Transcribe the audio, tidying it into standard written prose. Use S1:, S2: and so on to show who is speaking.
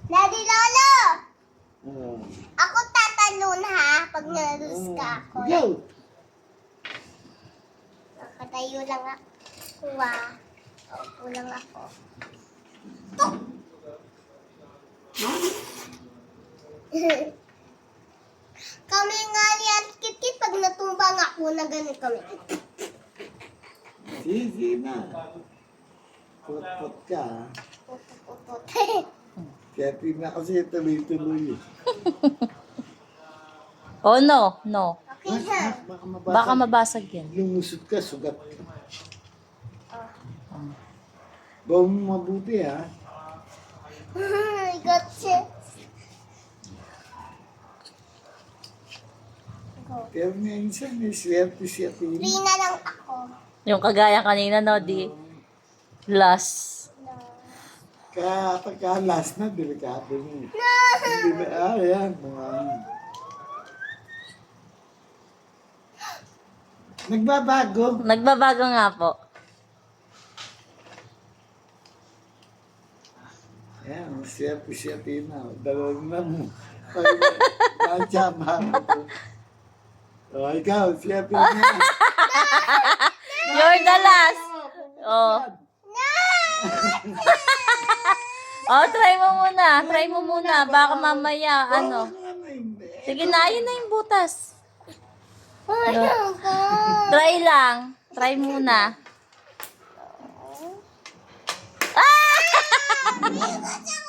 S1: Daddy Lolo!
S2: Oh.
S1: Ako tatalon ha, pag nalus ka ako.
S2: Go!
S1: Nakatayo lang ako ah. Opo lang ako. Kami nga ni Aunt Kitty, pag natumbang ako na ganun kami.
S2: Sige na. Put-put ka, ha?
S1: Pupupuput.
S2: Kaya tingnan kasi tuloy-tuloy.
S3: Oh, no. No.
S1: Okay na.
S2: Baka mabasa.
S3: Baka mabasag yan.
S2: Lumusot ka, sugat ka.
S1: Oh.
S2: Bawa mo mabuti, ha?
S1: I got it. Go.
S2: Pero minsan, may swerte siya tingin.
S1: Three na lang ako.
S3: Yung kagaya kanina, no, di last.
S1: No.
S2: Kaya pagka last na, delikado mo.
S1: No.
S2: Hindi ba? Yan. Mga... Nagbabago.
S3: Nagbabago nga po.
S2: Yan, swerte siya tina. Dalawang na mo. Pagka oh, ikaw, swerte na.
S3: You're the last. Oh. Oh, try mo muna. Try mo muna. Baka mamaya, ano. Sige na, yun na yung butas.
S1: Ayaw ko.
S3: Try lang. Try muna.
S1: Ayaw ko.